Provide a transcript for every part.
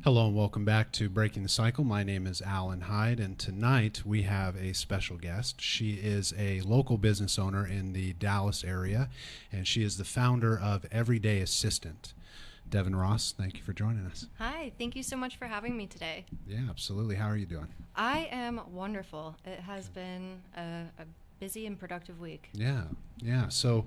Hello and welcome back to Breaking the Cycle. My name is Alan Hyde, and tonight we have a special guest. She is a local business owner in the Dallas area, and she is the founder of Everyday Assistant. Devan Ross, thank you for joining us. Hi, thank you so much for having me today. Yeah, absolutely. How are you doing? I am wonderful. It has been a busy and productive week. Yeah. So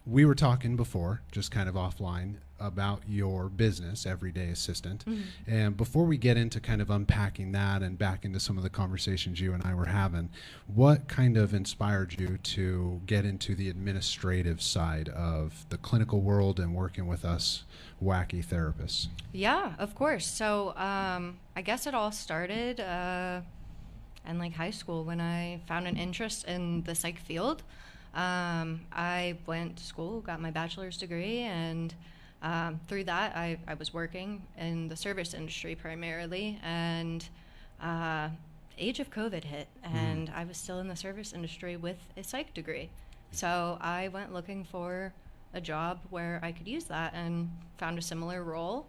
we were talking before, just kind of offline, about your business, Everyday Assistant. And before we get into kind of unpacking that and back into some of the conversations you and I were having, what kind of inspired you to get into the administrative side of the clinical world and working with us wacky therapists? Yeah, of course. So I guess it all started in like high school when I found an interest in the psych field. I went to school, got my bachelor's degree, and through that I was working in the service industry primarily, and age of COVID hit, and I was still in the service industry with a psych degree. So I went looking for a job where I could use that and found a similar role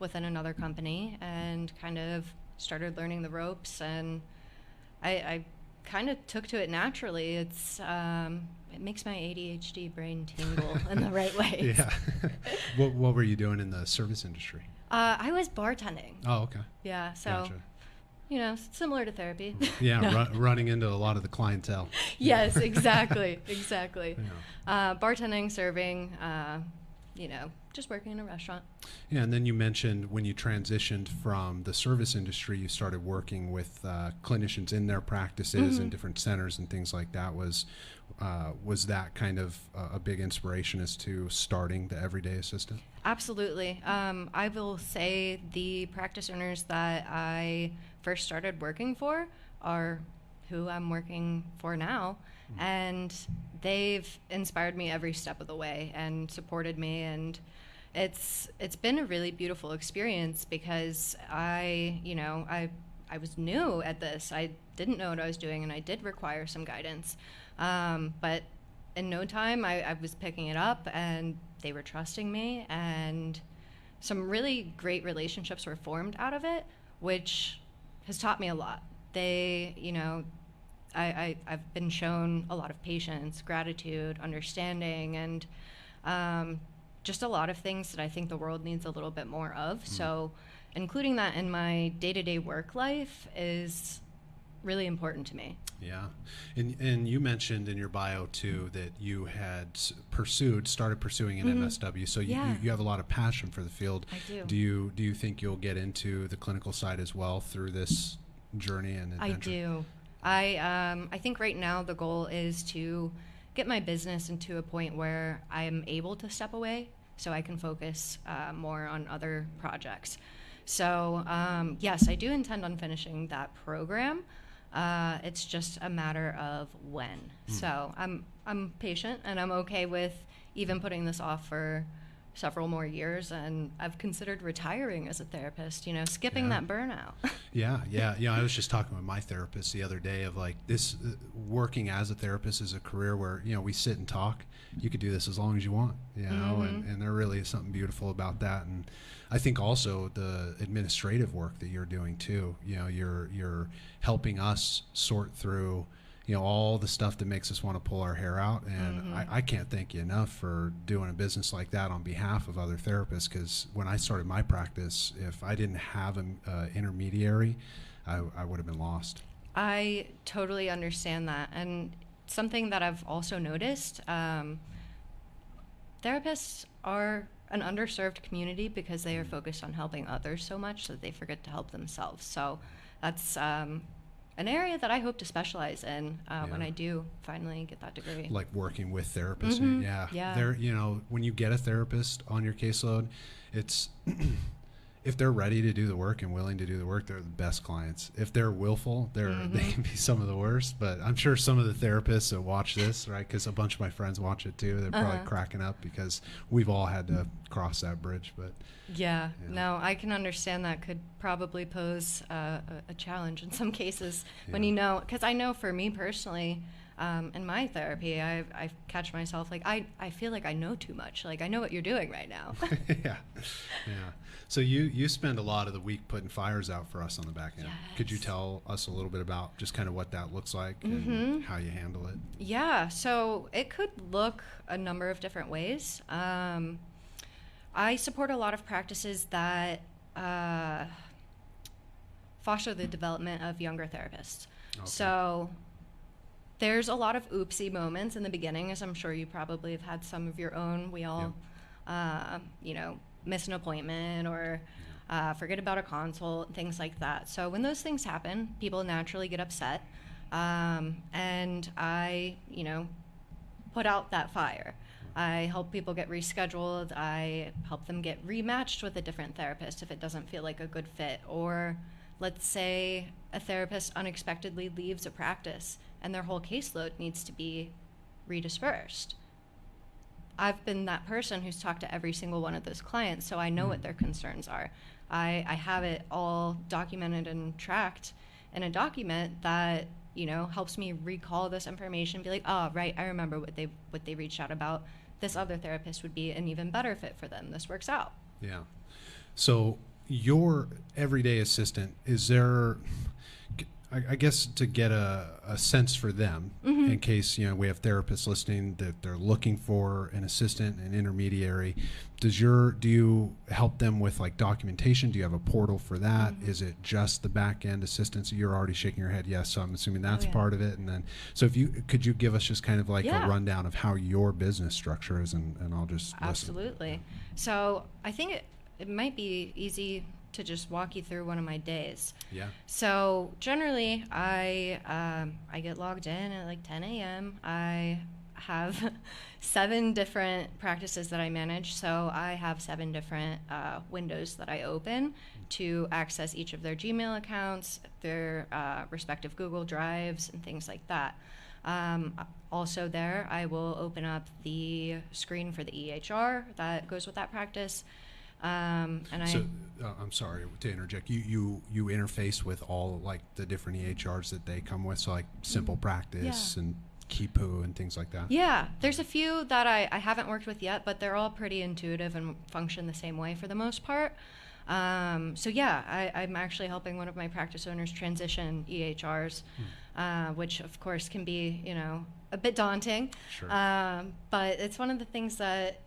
within another company and kind of started learning the ropes, and I kind of took to it naturally. It makes my ADHD brain tingle in the right way. Yeah. What were you doing in the service industry? I was bartending. Oh, okay. Yeah, so Gotcha. Similar to therapy. Yeah, No. running into a lot of the clientele. Yes, exactly. Yeah. Bartending, serving, just working in a restaurant. Yeah, and then you mentioned when you transitioned from the service industry, you started working with clinicians in their practices and different centers and things like that. Was that kind of a big inspiration as to starting the Everyday Assistant? Absolutely. I will say the practice owners that I first started working for are who I'm working for now, and they've inspired me every step of the way and supported me, and it's been a really beautiful experience because I was new at this. I didn't know what I was doing, and I did require some guidance. But in no time, I was picking it up, and they were trusting me, and some really great relationships were formed out of it, which has taught me a lot. I've been shown a lot of patience, gratitude, understanding, and just a lot of things that I think the world needs a little bit more of. So including that in my day-to-day work life is really important to me. Yeah, and you mentioned in your bio too that you had started pursuing an MSW. So you have a lot of passion for the field. I do. Do you think you'll get into the clinical side as well through this journey and adventure? I do. I think right now the goal is to get my business into a point where I am able to step away so I can focus more on other projects. So yes, I do intend on finishing that program. It's just a matter of when. So I'm patient, and I'm okay with even putting this off for several more years, and I've considered retiring as a therapist, skipping that burnout. Yeah. I was just talking with my therapist the other day of like this, working as a therapist is a career where, we sit and talk. You could do this as long as you want, and there really is something beautiful about that. And I think also the administrative work that you're doing too, you're helping us sort through all the stuff that makes us want to pull our hair out. And I can't thank you enough for doing a business like that on behalf of other therapists, because when I started my practice, if I didn't have an intermediary, I would have been lost. I totally understand that. And something that I've also noticed, therapists are an underserved community because they are focused on helping others so much that they forget to help themselves. So that's an area that I hope to specialize in when I do finally get that degree. Like working with therapists. Yeah. They're, when you get a therapist on your caseload, it's if they're ready to do the work and willing to do the work, they're the best clients. If they're willful, they can be some of the worst. But I'm sure some of the therapists that watch this, right, because a bunch of my friends watch it too, they're probably cracking up because we've all had to cross that bridge. But no, I can understand that could probably pose a challenge in some cases when because I know for me personally, in my therapy, I catch myself like, I feel like I know too much. Like, I know what you're doing right now. Yeah. So you spend a lot of the week putting fires out for us on the back end. Yes. Could you tell us a little bit about just kind of what that looks like and how you handle it? Yeah, so it could look a number of different ways. I support a lot of practices that foster the development of younger therapists. Okay. So there's a lot of oopsie moments in the beginning, as I'm sure you probably have had some of your own. We all, miss an appointment or forget about a consult, things like that. So when those things happen, people naturally get upset. And I, put out that fire. I help people get rescheduled. I help them get rematched with a different therapist if it doesn't feel like a good fit. Or let's say a therapist unexpectedly leaves a practice and their whole caseload needs to be redispersed. I've been that person who's talked to every single one of those clients, so I know what their concerns are. I have it all documented and tracked in a document that helps me recall this information, be like, oh, right, I remember what they reached out about. This other therapist would be an even better fit for them. This works out. Yeah. So your everyday assistant, is there, I guess, to get a sense for them, in case we have therapists listening that they're looking for an assistant, an intermediary, do you help them with like documentation? Do you have a portal for that? Is it just the back end assistance? You're already shaking your head yes, so I'm assuming that's part of it. And then, so could you give us just kind of like a rundown of how your business structure is, and I'll just absolutely listen. So I think it might be easy to just walk you through one of my days. Yeah. So generally, I get logged in at like 10 a.m. I have 7 different practices that I manage. So I have 7 different windows that I open to access each of their Gmail accounts, their respective Google Drives, and things like that. Also there, I will open up the screen for the EHR that goes with that practice. I'm sorry to interject. You interface with all like the different EHRs that they come with, so like Simple Practice and Kipu and things like that. Yeah, there's a few that I haven't worked with yet, but they're all pretty intuitive and function the same way for the most part. I'm actually helping one of my practice owners transition EHRs, which of course can be a bit daunting. Sure. But it's one of the things that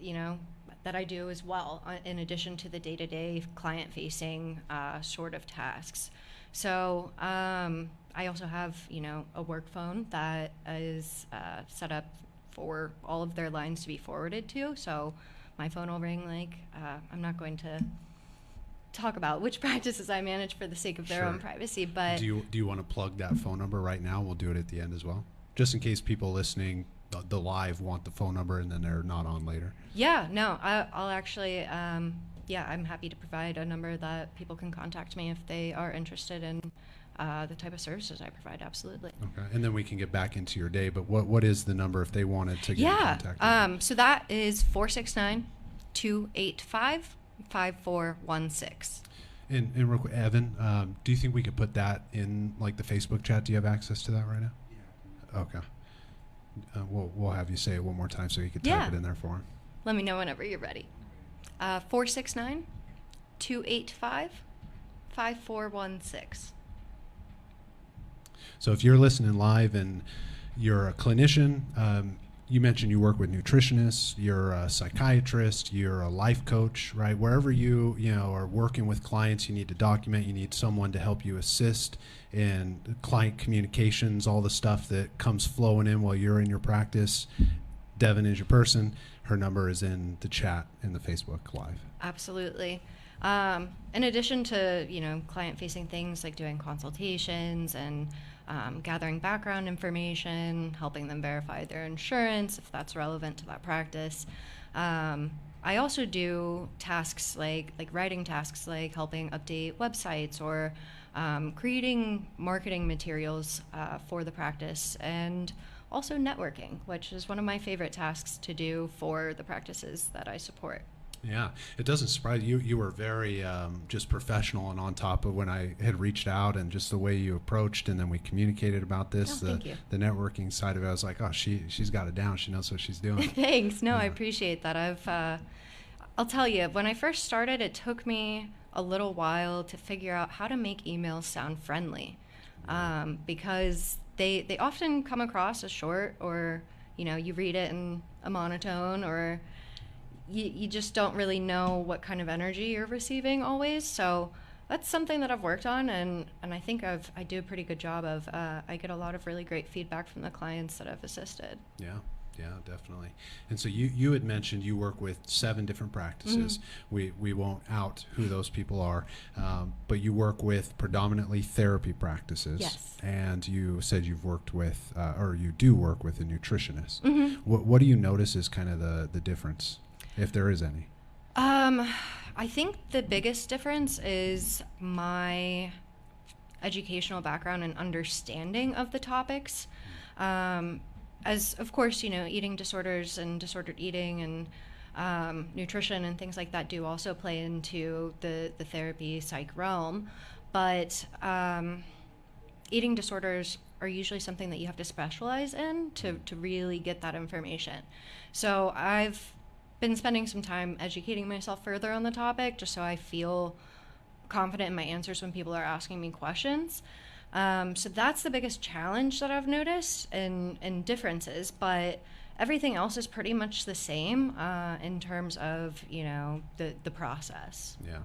that I do as well, in addition to the day-to-day client-facing sort of tasks. So I also have, a work phone that is set up for all of their lines to be forwarded to. So my phone will ring, I'm not going to talk about which practices I manage for the sake of their own privacy, but... Do you want to plug that phone number right now? We'll do it at the end as well, just in case people listening the live want the phone number and then they're not on later. Yeah, no, I'll actually, I'm happy to provide a number that people can contact me if they are interested in the type of services I provide. Absolutely. Okay, and then we can get back into your day, but what is the number if they wanted to get in contact with you? So that is 469-285-5416. And real quick, Evan, do you think we could put that in like the Facebook chat? Do you have access to that right now? Yeah. Okay. We'll have you say it one more time so you can type it in there for him. Let me know whenever you're ready. 469-285-5416. So if you're listening live and you're a clinician, you mentioned you work with nutritionists, you're a psychiatrist, you're a life coach, right? Wherever you are working with clients, you need to document, you need someone to help you assist in client communications, all the stuff that comes flowing in while you're in your practice. Devan is your person. Her number is in the chat in the Facebook Live. Absolutely. In addition to, client-facing things like doing consultations and gathering background information, helping them verify their insurance if that's relevant to that practice. I also do tasks like writing tasks like helping update websites or creating marketing materials for the practice, and also networking, which is one of my favorite tasks to do for the practices that I support. Yeah, it doesn't surprise you. You were very just professional and on top of when I had reached out, and just the way you approached, and then we communicated about this. Oh, thank you. The networking side of it, I was like, oh, she's got it down. She knows what she's doing. Thanks. No, Yeah. I appreciate that. I'll tell you, when I first started, it took me a little while to figure out how to make emails sound friendly, because they often come across as short, or you read it in a monotone, or you just don't really know what kind of energy you're receiving always. So that's something that I've worked on, and I think I do a pretty good job of. I get a lot of really great feedback from the clients that I've assisted. Yeah, definitely. And so you had mentioned you work with 7 different practices. We won't out who those people are, but you work with predominantly therapy practices. Yes. And you said you've worked with, or you do work with a nutritionist. What do you notice is kind of the difference, if there is any? I think the biggest difference is my educational background and understanding of the topics. As of course, eating disorders and disordered eating and nutrition and things like that do also play into the therapy psych realm, but eating disorders are usually something that you have to specialize in to really get that information. So I've been spending some time educating myself further on the topic, just so I feel confident in my answers when people are asking me questions. So that's the biggest challenge that I've noticed and differences, but everything else is pretty much the same in terms of, the process. Yeah.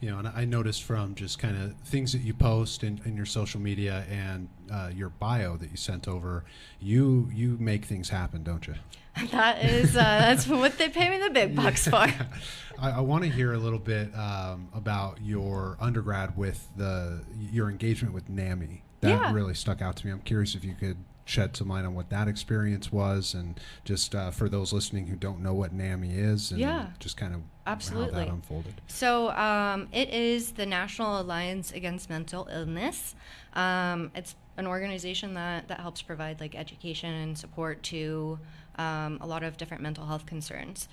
And I noticed from just kind of things that you post in your social media and your bio that you sent over, you make things happen, don't you? That is, that's what they pay me the big bucks for. I want to hear a little bit about your undergrad with your engagement with NAMI. That really stuck out to me. I'm curious if you could shed some light on what that experience was, and just for those listening who don't know what NAMI is, and just kind of absolutely how that unfolded. So it is the National Alliance Against Mental Illness. It's an organization that helps provide like education and support to a lot of different mental health concerns.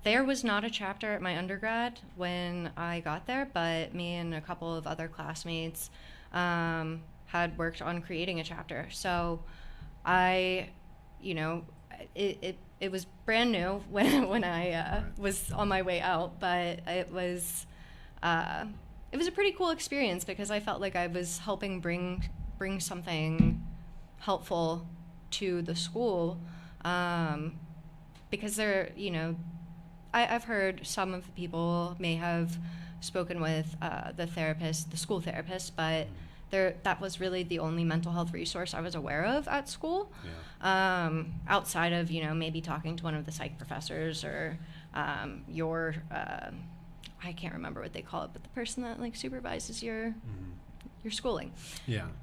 There was not a chapter at my undergrad when I got there, but me and a couple of other classmates had worked on creating a chapter. So it was brand new when I was on my way out, but it was a pretty cool experience because I felt like I was helping bring something helpful to the school, because I've heard some of the people may have spoken with the school therapist, but that was really the only mental health resource I was aware of at school. Outside of maybe talking to one of the psych professors or your I can't remember what they call it, but the person that like supervises your schooling.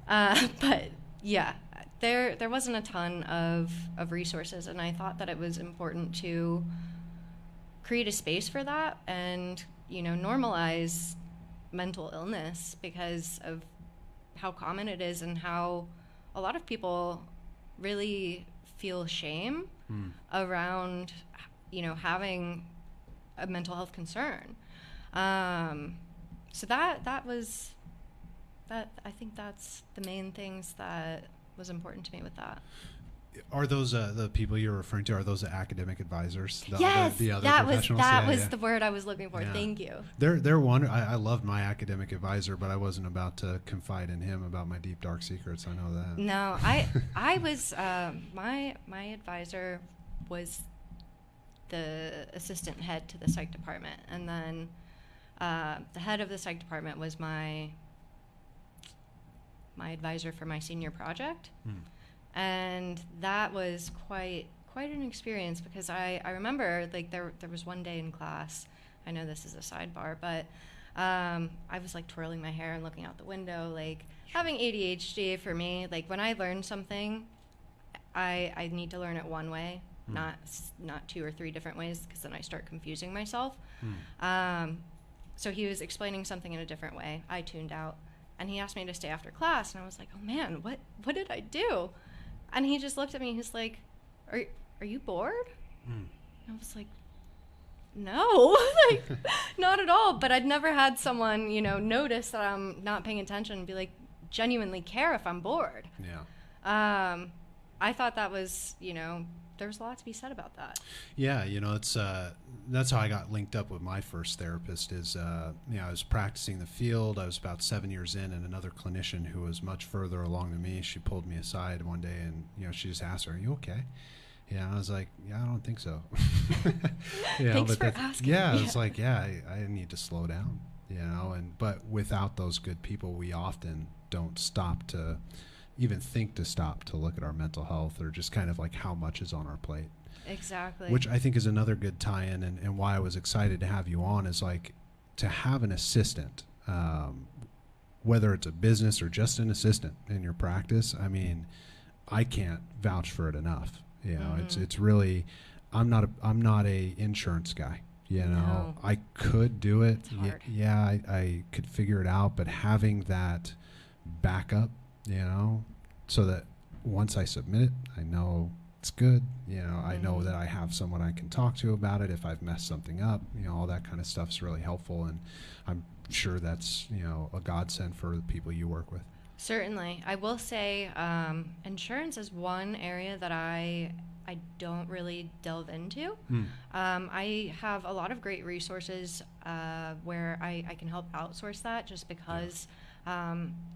But yeah, there wasn't a ton of resources, and I thought that it was important to create a space for that and normalize mental illness because of how common it is and how a lot of people really feel shame around having a mental health concern. So that was I think that's the main things that was important to me with that. Are those the people you're referring to? Are those the academic advisors? Yes, the other that professionals? was the word I was looking for. Yeah. Thank you. They're one. I loved my academic advisor, but I wasn't about to confide in him about my deep dark secrets. I know that. No, I was my advisor was the assistant head to the psych department, and then the head of the psych department was my advisor for my senior project. And that was quite an experience because I remember like there was one day in class, I know this is a sidebar, but I was like twirling my hair and looking out the window, like having ADHD for me, like when I learn something, I need to learn it one way, not 2 or 3 different ways, because then I start confusing myself. So he was explaining something in a different way. I tuned out, and he asked me to stay after class, and I was like, oh man, what did I do? And he just looked at me, he's like, are you bored? And I was like, no, like not at all. But I'd never had someone, notice that I'm not paying attention and be like, genuinely care if I'm bored. Yeah. I thought that was, there's a lot to be said about that. Yeah, it's that's how I got linked up with my first therapist. Is I was practicing the field. I was about 7 years in, and another clinician who was much further along than me. She pulled me aside one day, and she just asked her, "Are you okay?" Yeah, and I was like, "Yeah, I don't think so." Thanks for asking. Yeah, it's like, I need to slow down. But without those good people, we often don't stop to even think to stop to look at our mental health, or just kind of like how much is on our plate. Exactly. Which I think is another good tie-in, and why I was excited to have you on is like to have an assistant, whether it's a business or just an assistant in your practice. I mean, I can't vouch for it enough. It's really, I'm not a insurance guy. No. I could do it. It's hard. I could figure it out, but having that backup, so that once I submit it, I know it's good. I know that I have someone I can talk to about it if I've messed something up. All that kind of stuff is really helpful, and I'm sure that's a godsend for the people you work with. Certainly. I will say insurance is one area that I don't really delve into. I have a lot of great resources where I can help outsource that, just because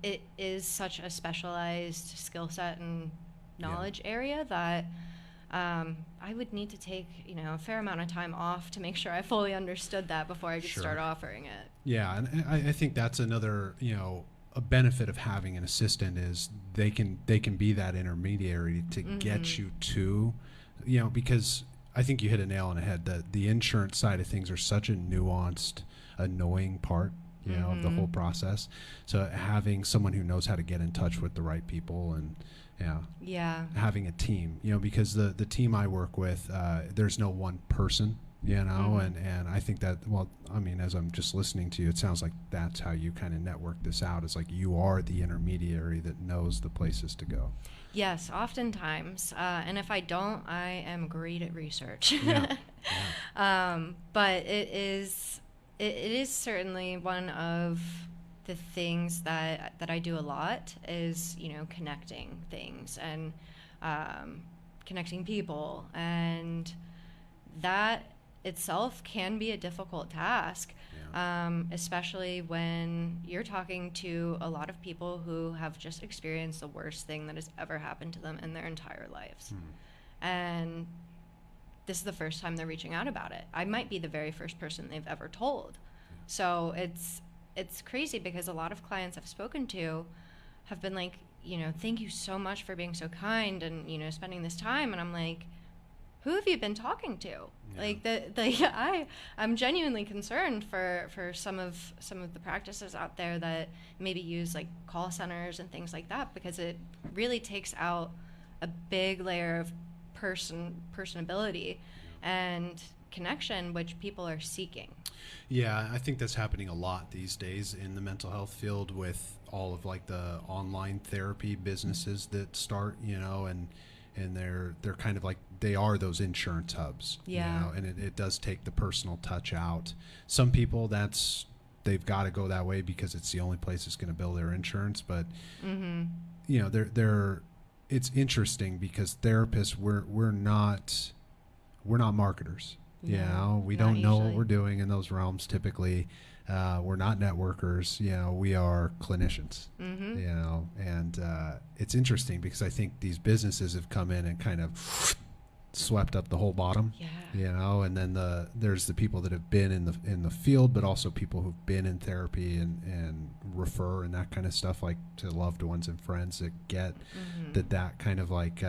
it is such a specialized skill set and knowledge area that I would need to take a fair amount of time off to make sure I fully understood that before I could start offering it. Yeah, and I think that's another a benefit of having an assistant is they can be that intermediary to get you to, because I think you hit a nail on the head that the insurance side of things are such a nuanced, annoying part, of the whole process. So having someone who knows how to get in touch with the right people, and having a team, because the team I work with, there's no one person, and I think that, well, I mean, as I'm just listening to you, it sounds like that's how you kind of network this out. It's like you are the intermediary that knows the places to go. Yes, oftentimes. And if I don't, I am great at research. But it is certainly one of the things that I do a lot is, connecting things and connecting people. And that itself can be a difficult task, especially when you're talking to a lot of people who have just experienced the worst thing that has ever happened to them in their entire lives. And this is the first time they're reaching out about it. I might be the very first person they've ever told. So it's crazy, because a lot of clients I've spoken to have been like, thank you so much for being so kind and, spending this time. And I'm like, who have you been talking to? I'm genuinely concerned for some of the practices out there that maybe use like call centers and things like that, because it really takes out a big layer of personability and connection, which people are seeking. Yeah, I think that's happening a lot these days in the mental health field, with all of like the online therapy businesses that start, and they're kind of like, they are those insurance hubs, and it does take the personal touch out. Some people, they've got to go that way because it's the only place that's going to bill their insurance. But it's interesting because therapists, we're not marketers. We don't know what we're doing in those realms typically. We're not networkers. We are clinicians. And it's interesting because I think these businesses have come in and kind of swept up the whole bottom. And then there's the people that have been in the field, but also people who've been in therapy and refer and that kind of stuff, like to loved ones and friends that get that kind of like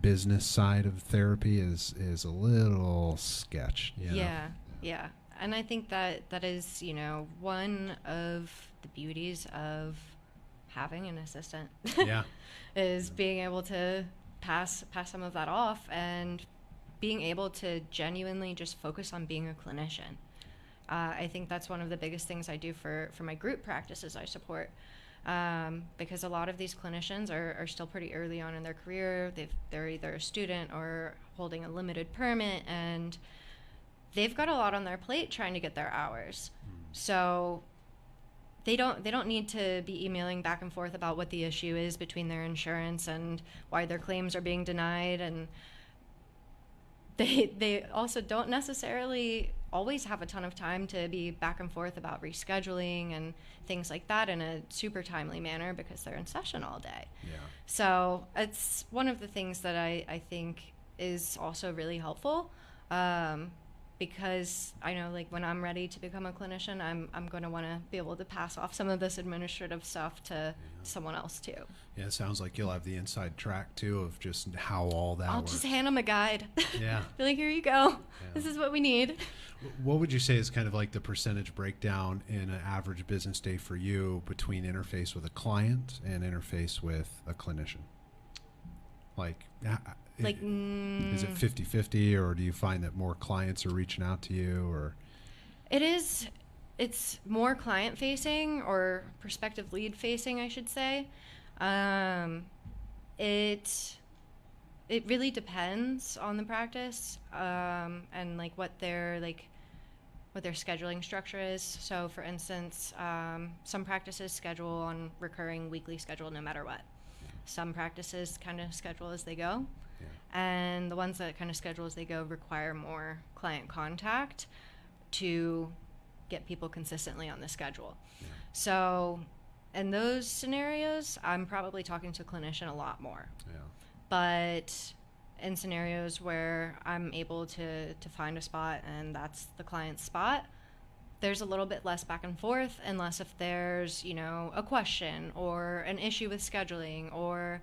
business side of therapy is a little sketch. Yeah. And I think that is, one of the beauties of having an assistant. Is being able to pass some of that off and being able to genuinely just focus on being a clinician. I think that's one of the biggest things I do for my group practices I support. Because a lot of these clinicians are still pretty early on in their career. They're either a student or holding a limited permit, and they've got a lot on their plate trying to get their hours. So they don't need to be emailing back and forth about what the issue is between their insurance and why their claims are being denied. And they also don't necessarily always have a ton of time to be back and forth about rescheduling and things like that in a super timely manner because they're in session all day. Yeah. So it's one of the things that I think is also really helpful, because I know, like, when I'm ready to become a clinician, I'm going to want to be able to pass off some of this administrative stuff to someone else too. Yeah, it sounds like you'll have the inside track too of just how all that I'll works. just hand them a guide. Yeah. Be like, here you go. Yeah. This is what we need. What would you say is kind of like the percentage breakdown in an average business day for you between interface with a client and interface with a clinician? Like is it 50-50, or do you find that more clients are reaching out to you, or? It's more client facing, or prospective lead facing, I should say. It really depends on the practice, and like what their scheduling structure is. So for instance, some practices schedule on recurring weekly schedule no matter what. Some practices kind of schedule as they go. Yeah. And the ones that kind of schedule as they go require more client contact to get people consistently on the schedule. Yeah. So in those scenarios, I'm probably talking to a clinician a lot more. Yeah. But in scenarios where I'm able to find a spot and that's the client's spot, there's a little bit less back and forth, unless if there's, a question or an issue with scheduling, or,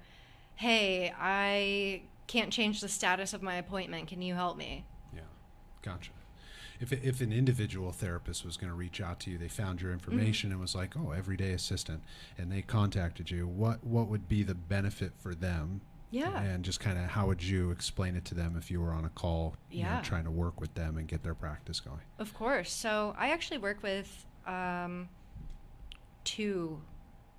hey, I can't change the status of my appointment. Can you help me? Yeah, gotcha. If an individual therapist was going to reach out to you, they found your information and was like, oh, everyday assistant, and they contacted you, what would be the benefit for them? Yeah. And just kind of how would you explain it to them if you were on a call, trying to work with them and get their practice going? Of course. So I actually work with 2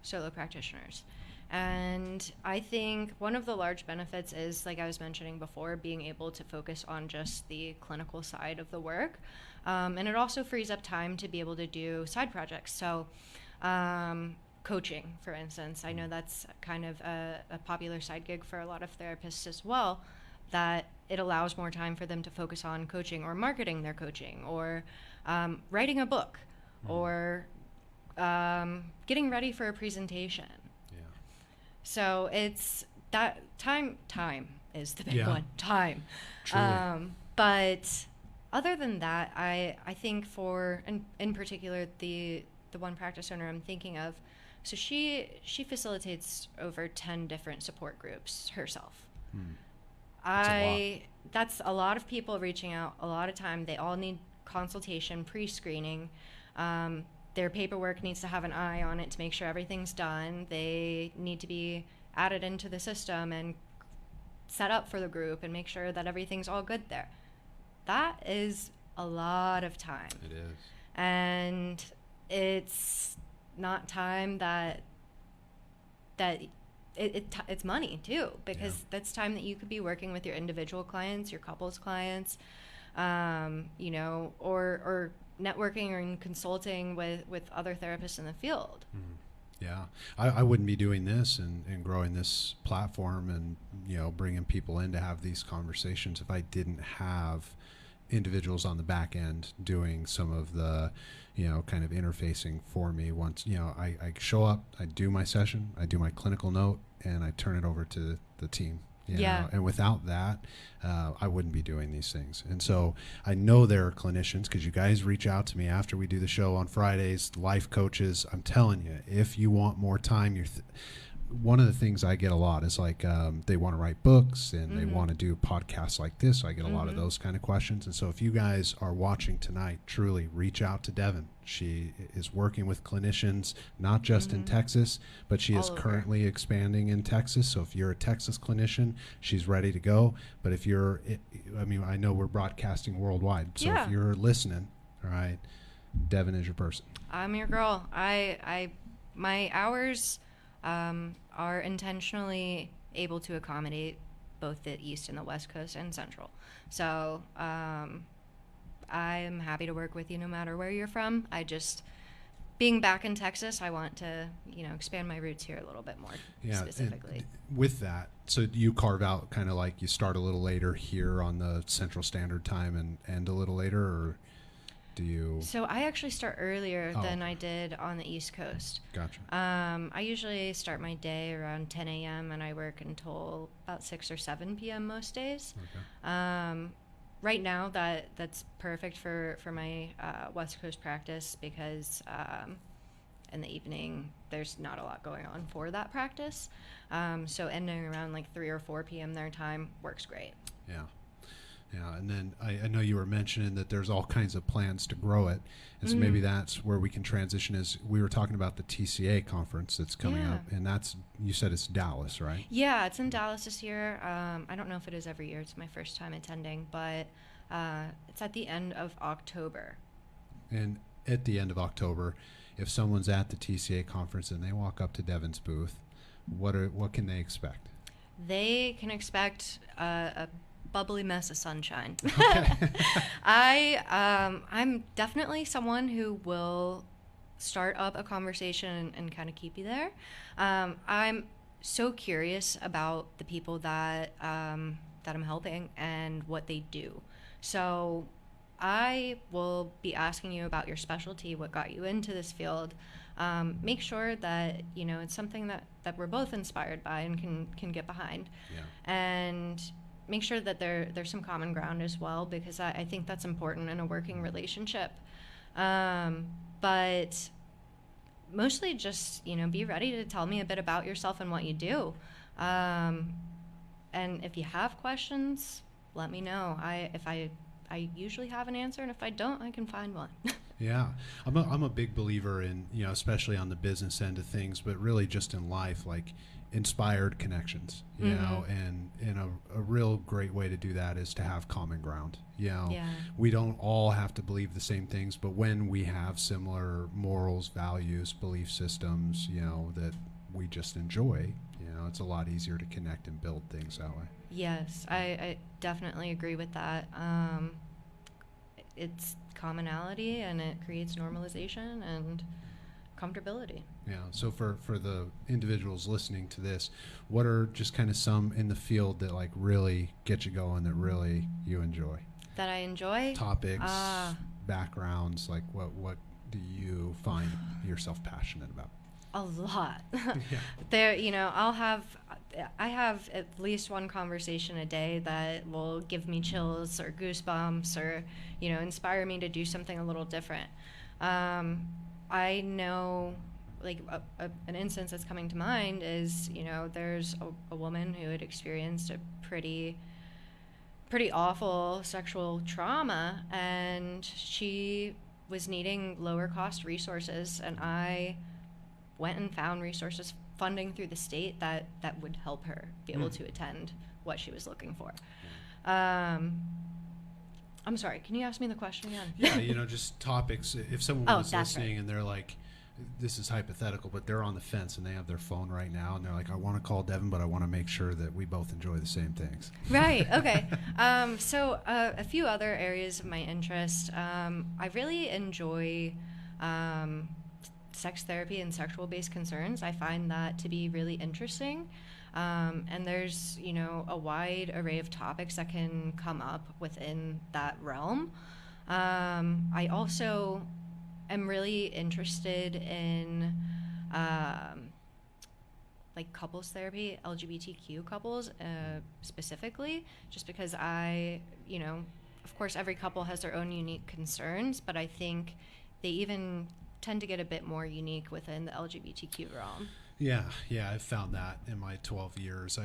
solo practitioners. And I think one of the large benefits is, like I was mentioning before, being able to focus on just the clinical side of the work. And it also frees up time to be able to do side projects. So coaching, for instance, I know that's kind of a popular side gig for a lot of therapists as well, that it allows more time for them to focus on coaching or marketing their coaching, or writing a book, or getting ready for a presentation. So it's that time is the big one. Time. Truly. But other than that, I think for, in particular, the one practice owner I'm thinking of, so she facilitates over 10 different support groups herself. That's a lot of people reaching out a lot of time. They all need consultation, pre-screening. Their paperwork needs to have an eye on it to make sure everything's done. They need to be added into the system and set up for the group and make sure that everything's all good there. That is a lot of time. It is. And it's not time it's money too, because that's time that you could be working with your individual clients, your couples clients, or networking or consulting with other therapists in the field. Yeah, I wouldn't be doing this and growing this platform and bringing people in to have these conversations if I didn't have individuals on the back end doing some of the kind of interfacing for me. Once I show up, I do my session, I do my clinical note, and I turn it over to the team. And without that, I wouldn't be doing these things. And so I know there are clinicians, because you guys reach out to me after we do the show on Fridays, life coaches. I'm telling you, if you want more time, one of the things I get a lot is like they want to write books and they want to do podcasts like this. So I get a lot of those kind of questions. And so if you guys are watching tonight, truly reach out to Devan. She is working with clinicians, not just in Texas, but she is currently expanding in Texas. So if you're a Texas clinician, she's ready to go. But if you're, I know we're broadcasting worldwide. So if you're listening, all right, Devan is your person. I'm your girl. My hours are intentionally able to accommodate both the East and the West Coast and Central. So I'm happy to work with you no matter where you're from. Being back in Texas, I want to, expand my roots here a little bit more specifically. With that, so you carve out kind of like you start a little later here on the Central Standard Time and end a little later, or do you? So I actually start earlier than I did on the East Coast. Gotcha. I usually start my day around 10 a.m. and I work until about 6 or 7 p.m. most days. Okay. Right now, that's perfect for my West Coast practice because in the evening there's not a lot going on for that practice. So ending around like 3 or 4 p.m. their time works great. Yeah. Yeah, and then I know you were mentioning that there's all kinds of plans to grow it, and so maybe that's where we can transition. Is we were talking about the TCA conference that's coming up, and you said it's Dallas, right? Yeah, it's in Dallas this year. I don't know if it is every year. It's my first time attending, but it's at the end of October. And at the end of October, if someone's at the TCA conference and they walk up to Devan's booth, what can they expect? They can expect a bubbly mess of sunshine. Okay. I'm definitely someone who will start up a conversation and kind of keep you there. I'm so curious about the people that I'm helping and what they do. So I will be asking you about your specialty, what got you into this field. Make sure that it's something that we're both inspired by and can get behind. Yeah. And make sure that there's some common ground as well, because I think that's important in a working relationship. But mostly just, be ready to tell me a bit about yourself and what you do. And if you have questions, let me know. I usually have an answer, and if I don't, I can find one. Yeah, I'm a big believer in, especially on the business end of things, but really just in life, like inspired connections, you know, and a real great way to do that is to have common ground. We don't all have to believe the same things, but when we have similar morals, values, belief systems, that we just enjoy, it's a lot easier to connect and build things that way. Yes, I definitely agree with that. It's commonality, and it creates normalization and comfortability. Yeah. So for the individuals listening to this, what are just kind of some in the field that like really get you going, that really you enjoy? That I enjoy? Topics, backgrounds, like what do you find yourself passionate about? A lot. Yeah. I have at least one conversation a day that will give me chills or goosebumps or, inspire me to do something a little different. I know, like, an instance that's coming to mind is, there's a woman who had experienced a pretty awful sexual trauma, and she was needing lower cost resources, and I went and found resources, funding through the state that would help her be able to attend what she was looking for. I'm sorry, can you ask me the question again? Yeah, just topics. If someone was listening and they're like, this is hypothetical, but they're on the fence and they have their phone right now and they're like, I want to call Devan, but I want to make sure that we both enjoy the same things. Right, okay. So a few other areas of my interest. I really enjoy sex therapy and sexual-based concerns. I find that to be really interesting. And there's, a wide array of topics that can come up within that realm. I also am really interested in like couples therapy, LGBTQ couples specifically, just because of course every couple has their own unique concerns, but I think they even tend to get a bit more unique within the LGBTQ realm. Yeah, I've found that in my 12 years.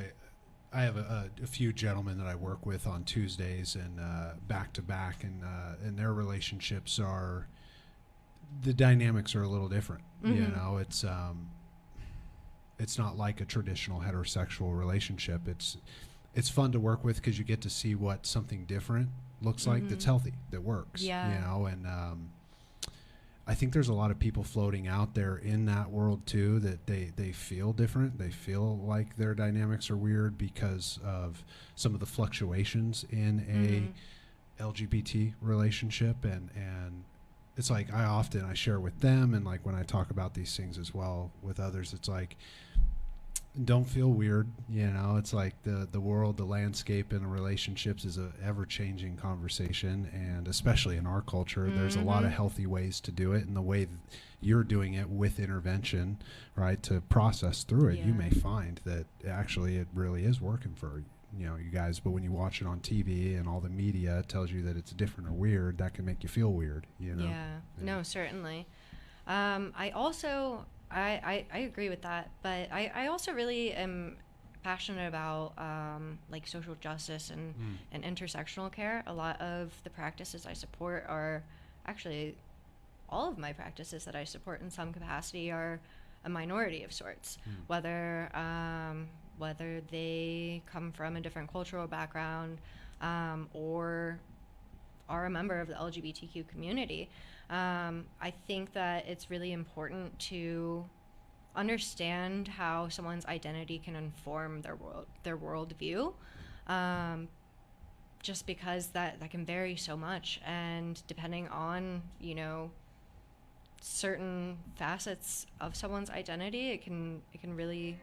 I have a few gentlemen that I work with on Tuesdays and back to back, and their relationships are, the dynamics are a little different. It's not like a traditional heterosexual relationship. It's fun to work with because you get to see what something different looks like that's healthy, that works. And I think there's a lot of people floating out there in that world too, that they feel different. They feel like their dynamics are weird because of some of the fluctuations in LGBT relationship, and it's like I share with them, and like when I talk about these things as well with others, it's like, don't feel weird, you know. It's like the world, the landscape in relationships is a ever-changing conversation, and especially in our culture, there's a lot of healthy ways to do it, and the way that you're doing it with intervention, right, to process through it, you may find that actually it really is working for you guys. But when you watch it on TV and all the media tells you that it's different or weird, that can make you feel weird, you know. No, certainly. I also I agree with that, but I also really am passionate about like social justice and intersectional care. A lot of the practices I support are actually all of my practices that I support in some capacity are a minority of sorts, whether they come from a different cultural background or are a member of the LGBTQ community. I think that it's really important to understand how someone's identity can inform their worldview, just because that can vary so much, and depending on certain facets of someone's identity, it can really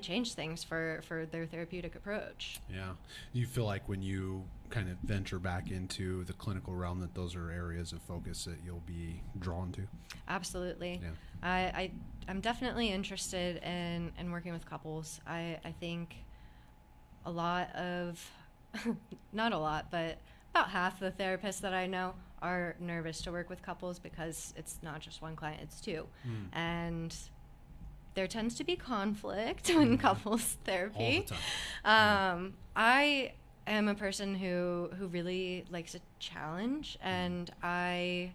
change things for their therapeutic approach. Yeah. You feel like when you kind of venture back into the clinical realm that those are areas of focus that you'll be drawn to? Absolutely. Yeah. I'm definitely interested in working with couples. I think a lot of, not a lot, but about half the therapists that I know are nervous to work with couples because it's not just one client, it's two. And there tends to be conflict in couples therapy. All the time. I am a person who really likes a challenge, and I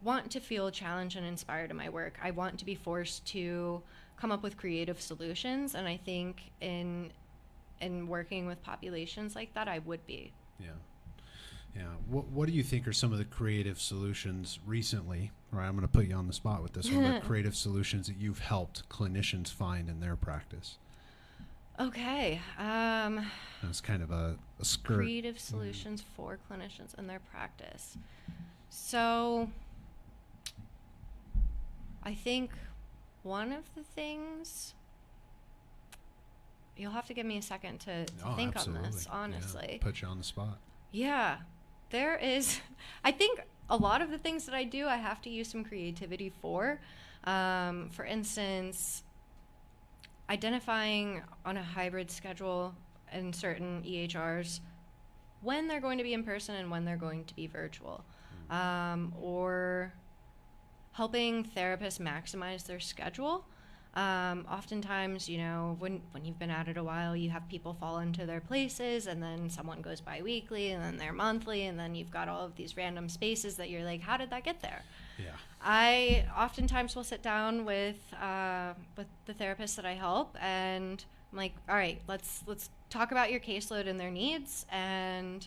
want to feel challenged and inspired in my work. I want to be forced to come up with creative solutions, and I think in working with populations like that, I would be. Yeah. What do you think are some of the creative solutions recently? Right, I'm going to put you on the spot with this one. But creative solutions that you've helped clinicians find in their practice. Okay. That's kind of a skirt. Creative solutions for clinicians in their practice. So I think one of the things, you'll have to give me a second to think absolutely. on this, honestly. Yeah, put you on the spot. Yeah. There is, I think a lot of the things that I do, I have to use some creativity for. For instance, identifying on a hybrid schedule in certain EHRs when they're going to be in person and when they're going to be virtual. Or helping therapists maximize their schedule. Oftentimes, when you've been at it a while, you have people fall into their places, and then someone goes bi-weekly, and then they're monthly, and then you've got all of these random spaces that you're like, how did that get there? Yeah. I oftentimes will sit down with the therapists that I help, and I'm like, all right, let's talk about your caseload and their needs, and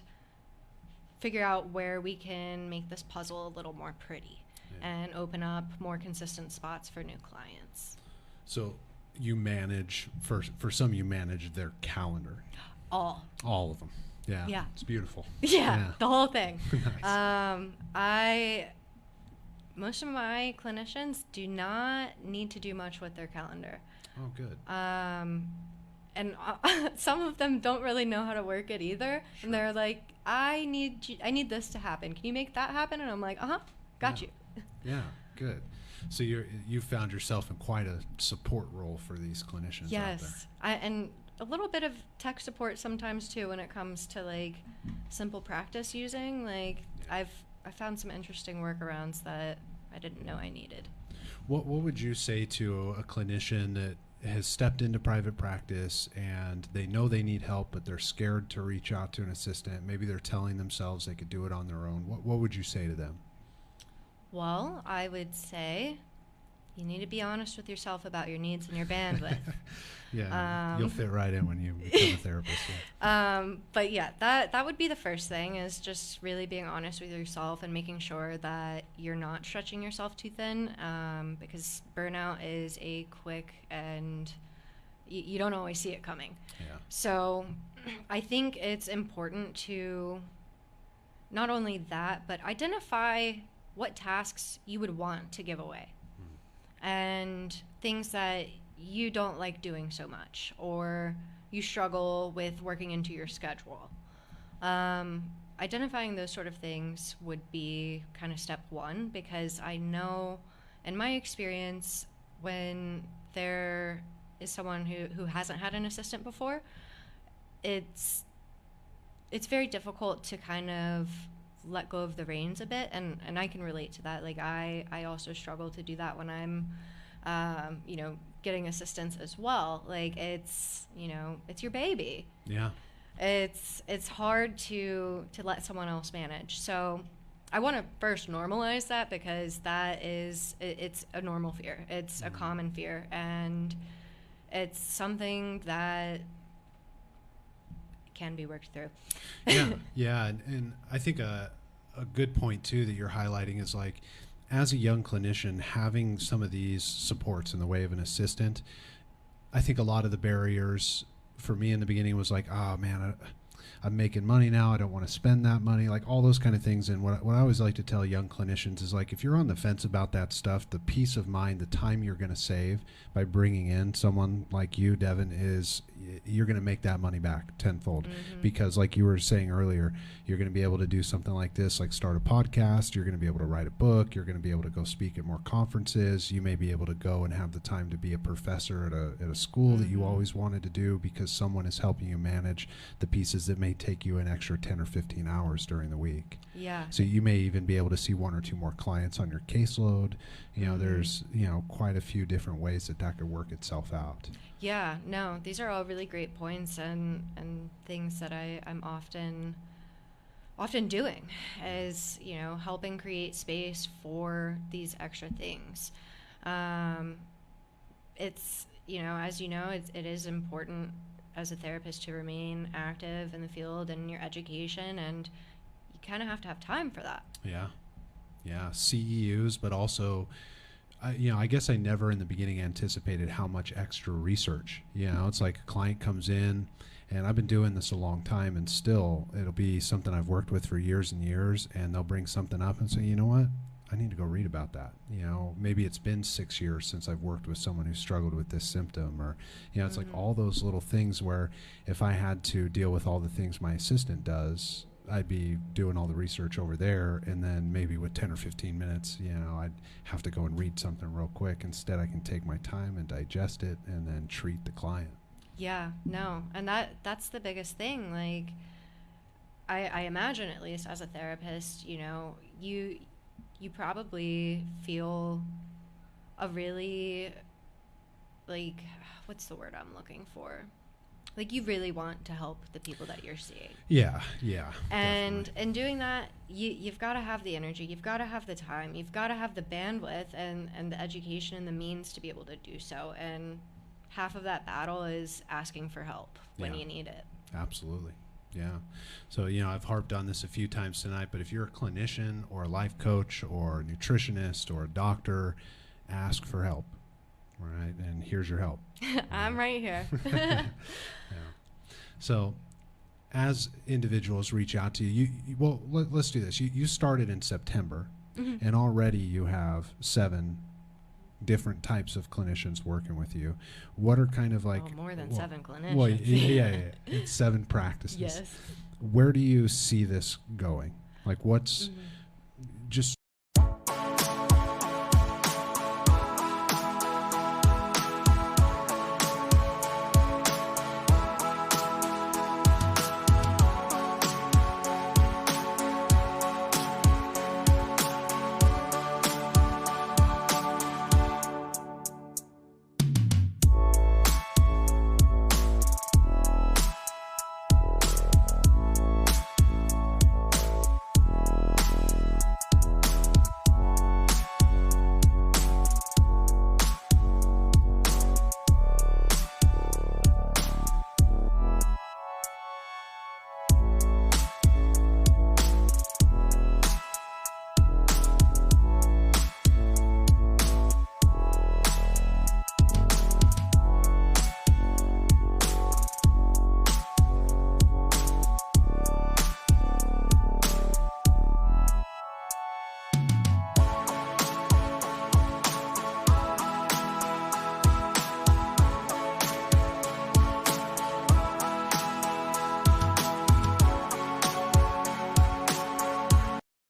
figure out where we can make this puzzle a little more pretty, and open up more consistent spots for new clients. So you manage, for some you manage their calendar. All of them. Yeah. Yeah. It's beautiful. Yeah. The whole thing. Nice. Most of my clinicians do not need to do much with their calendar. Oh, good. And some of them don't really know how to work it either. Sure. And they're like, I need this to happen. Can you make that happen? And I'm like, got you. Yeah, good. So you found yourself in quite a support role for these clinicians out there. Yes, and a little bit of tech support sometimes too when it comes to like simple practice using. Like I found some interesting workarounds that I didn't know I needed. What would you say to a clinician that has stepped into private practice and they know they need help, but they're scared to reach out to an assistant? Maybe they're telling themselves they could do it on their own. What would you say to them? Well, I would say you need to be honest with yourself about your needs and your bandwidth. Yeah, you'll fit right in when you become a therapist. Yeah. But yeah, that would be the first thing, is just really being honest with yourself and making sure that you're not stretching yourself too thin, because burnout is a quick and you don't always see it coming. Yeah. So I think it's important to not only that, but identify what tasks you would want to give away and things that you don't like doing so much or you struggle with working into your schedule. Identifying those sort of things would be kind of step one, because I know in my experience, when there is someone who hasn't had an assistant before, it's very difficult to kind of let go of the reins a bit, and I can relate to that. Like I also struggle to do that when I'm getting assistance as well. Like it's your baby. Yeah. It's hard to let someone else manage. So I want to first normalize that, because it's a normal fear. It's a common fear, and it's something that can be worked through. Yeah, and I think a good point too that you're highlighting is, like, as a young clinician, having some of these supports in the way of an assistant. I think a lot of the barriers for me in the beginning was like, oh man, I'm making money now, I don't want to spend that money, like all those kind of things. And what I always like to tell young clinicians is, like, if you're on the fence about that stuff, the peace of mind, the time you're going to save by bringing in someone like you, Devan, is you're going to make that money back tenfold. Because like you were saying earlier, you're going to be able to do something like this, like start a podcast, you're going to be able to write a book, you're going to be able to go speak at more conferences, you may be able to go and have the time to be a professor at a school that you always wanted to do, because someone is helping you manage the pieces that may take you an extra 10 or 15 hours during the week. Yeah. So you may even be able to see one or two more clients on your caseload. There's quite a few different ways that could work itself out. Yeah, no, these are all really great points and things that I'm often doing, is helping create space for these extra things. It's as it is important as a therapist to remain active in the field and in your education, and you kind of have to have time for that. Yeah CEUs, but also I guess I never in the beginning anticipated how much extra research. It's like a client comes in, and I've been doing this a long time, and still it'll be something I've worked with for years and years, and they'll bring something up and say, you know what, I need to go read about that. Maybe it's been 6 years since I've worked with someone who struggled with this symptom, or it's like all those little things where if I had to deal with all the things my assistant does, I'd be doing all the research over there, and then maybe with 10 or 15 minutes, I'd have to go and read something real quick. Instead, I can take my time and digest it and then treat the client. Yeah, no, and that's the biggest thing. Like, I imagine, at least as a therapist, you probably feel a really, like, what's the word I'm looking for? Like, you really want to help the people that you're seeing. Yeah. And in doing that, you've got to have the energy, you've got to have the time, you've got to have the bandwidth and the education and the means to be able to do so. And half of that battle is asking for help when you need it. Absolutely. Yeah. So, I've harped on this a few times tonight, but if you're a clinician or a life coach or a nutritionist or a doctor, ask for help. Right, and here's your help. I'm right here. Yeah. So, as individuals reach out to you, let's do this. You started in September, and already you have 7 different types of clinicians working with you. What are kind of like more than 7 clinicians? Well, yeah, it's 7 practices. Yes. Where do you see this going? Like, what's just